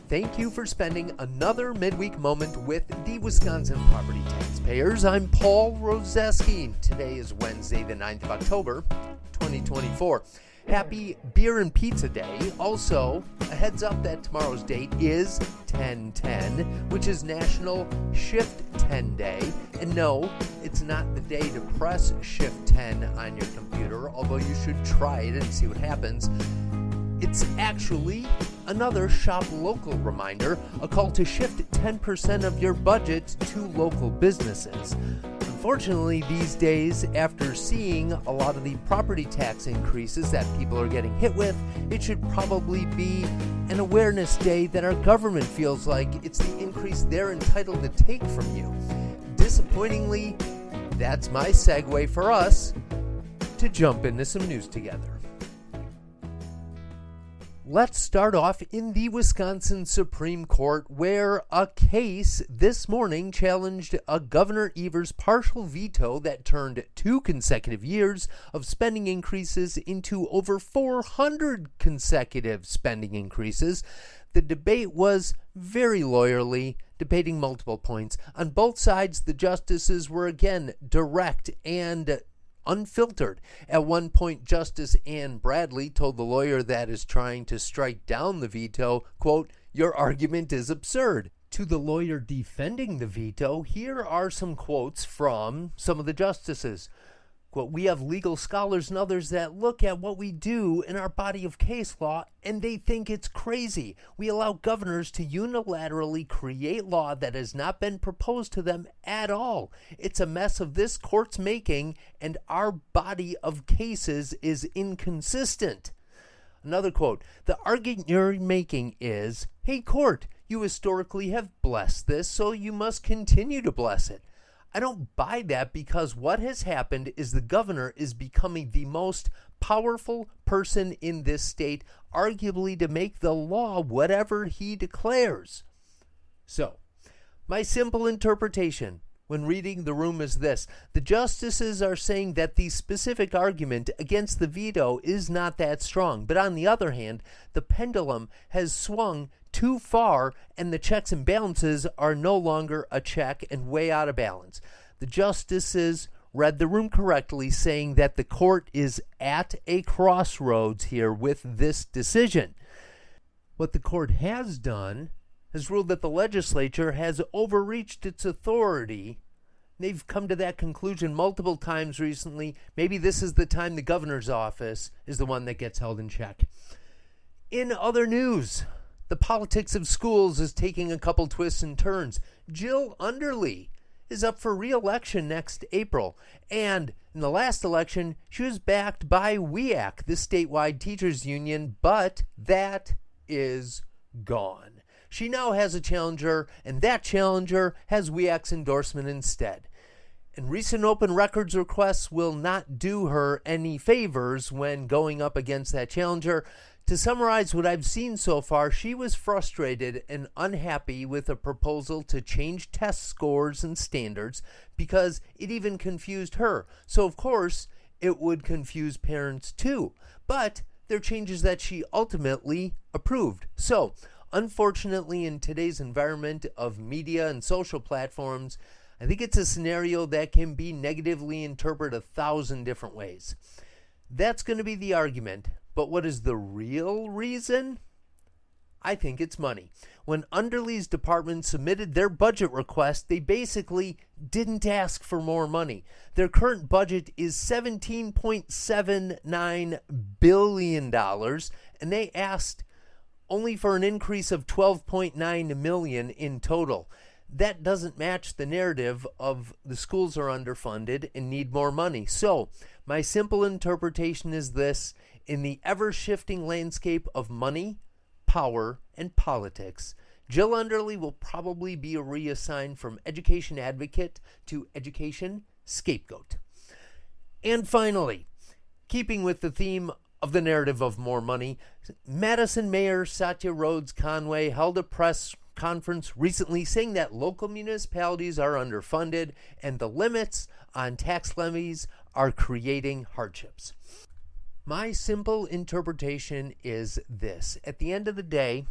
Thank you for spending another midweek moment with the Wisconsin Property Taxpayers. I'm Paul Rozeski. Today is Wednesday, the 9th of October, 2024. Happy Beer and Pizza Day. Also, a heads up that tomorrow's date is 10/10, which is National Shift 10 Day. And no, it's not the day to press Shift 10 on your computer, although you should try it and see what happens. It's actually another shop local reminder, a call to shift 10% of your budget to local businesses. Unfortunately, these days, after seeing a lot of the property tax increases that people are getting hit with, it should probably be an awareness day that our government feels like it's the increase they're entitled to take from you. Disappointingly, that's my segue for us to jump into some news together. Let's start off in the Wisconsin Supreme Court, where a case this morning challenged a Governor Evers' partial veto that turned 2 consecutive years of spending increases into over 400 consecutive spending increases. The debate was very lawyerly, debating multiple points. On both sides, the justices were again direct and unfiltered. At one point, Justice Ann Bradley told the lawyer that is trying to strike down the veto, quote, "Your argument is absurd." To the lawyer defending the veto, here are some quotes from some of the justices. Quote, "We have legal scholars and others that look at what we do in our body of case law and they think it's crazy. We allow governors to unilaterally create law that has not been proposed to them at all. It's a mess of this court's making and our body of cases is inconsistent." Another quote, "The argument you're making is, hey court, you historically have blessed this, so you must continue to bless it. I don't buy that because what has happened is the governor is becoming the most powerful person in this state, arguably to make the law whatever he declares." So, my simple interpretation when reading the room is this. The justices are saying that the specific argument against the veto is not that strong. But on the other hand, the pendulum has swung too far and the checks and balances are no longer a check and way out of balance. The justices read the room correctly, saying that the court is at a crossroads here with this decision. What the court has done has ruled that the legislature has overreached its authority. They've come to that conclusion multiple times recently. Maybe this is the time the governor's office is the one that gets held in check. In other news, the politics of schools is taking a couple twists and turns. Jill Underly is up for re-election next April. And in the last election, she was backed by WEAC, the statewide teachers union, but that is gone. She now has a challenger, and that challenger has WEAC's endorsement instead. And recent open records requests will not do her any favors when going up against that challenger. To summarize what I've seen so far, she was frustrated and unhappy with a proposal to change test scores and standards because it even confused her. So, of course, it would confuse parents too. But they're changes that she ultimately approved. So, unfortunately, in today's environment of media and social platforms, I think it's a scenario that can be negatively interpreted 1,000 different ways. That's going to be the argument. But what is the real reason? I think it's money. When Underly's department submitted their budget request, they basically didn't ask for more money. Their current budget is $17.79 billion, and they asked only for an increase of $12.9 million in total. That doesn't match the narrative of the schools are underfunded and need more money. So, my simple interpretation is this. In the ever-shifting landscape of money, power, and politics, Jill Underly will probably be reassigned from education advocate to education scapegoat. And finally, keeping with the theme of the narrative of more money, Madison Mayor Satya Rhodes Conway held a press conference recently saying that local municipalities are underfunded and the limits on tax levies are creating hardships. My simple interpretation is this. At the end of the day,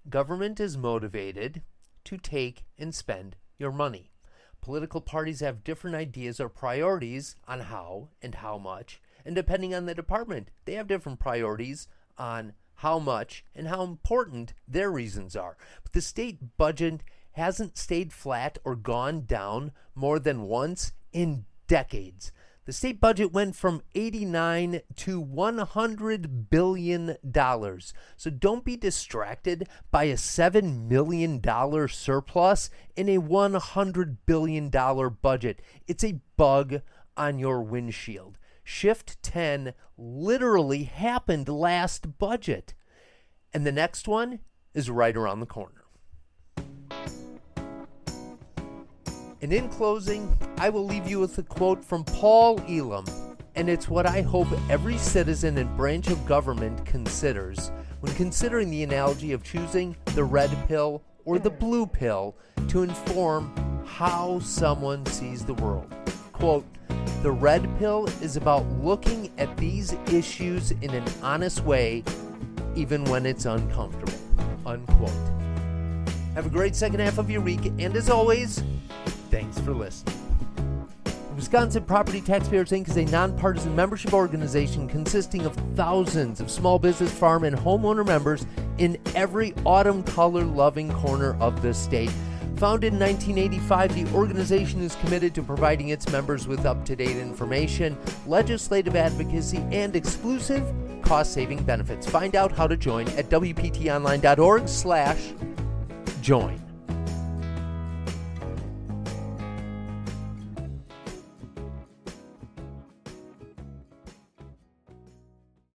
Government is motivated to take and spend your money. Political parties have different ideas or priorities on how and how much, and depending on the department, they have different priorities on how much and how important their reasons are. But the state budget hasn't stayed flat or gone down more than once in decades. The state budget went from $89 to $100 billion. So don't be distracted by a $7 million surplus in a $100 billion budget. It's a bug on your windshield. Shift 10 literally happened last budget. And the next one is right around the corner. And in closing, I will leave you with a quote from Paul Elam, and it's what I hope every citizen and branch of government considers when considering the analogy of choosing the red pill or the blue pill to inform how someone sees the world. Quote, "The red pill is about looking at these issues in an honest way, even when it's uncomfortable." Unquote. Have a great second half of your week, and as always, thanks for listening. Wisconsin Property Taxpayers Inc. is a nonpartisan membership organization consisting of thousands of small business, farm, and homeowner members in every autumn color-loving corner of the state. Founded in 1985, the organization is committed to providing its members with up-to-date information, legislative advocacy, and exclusive cost-saving benefits. Find out how to join at WPTOnline.org/join.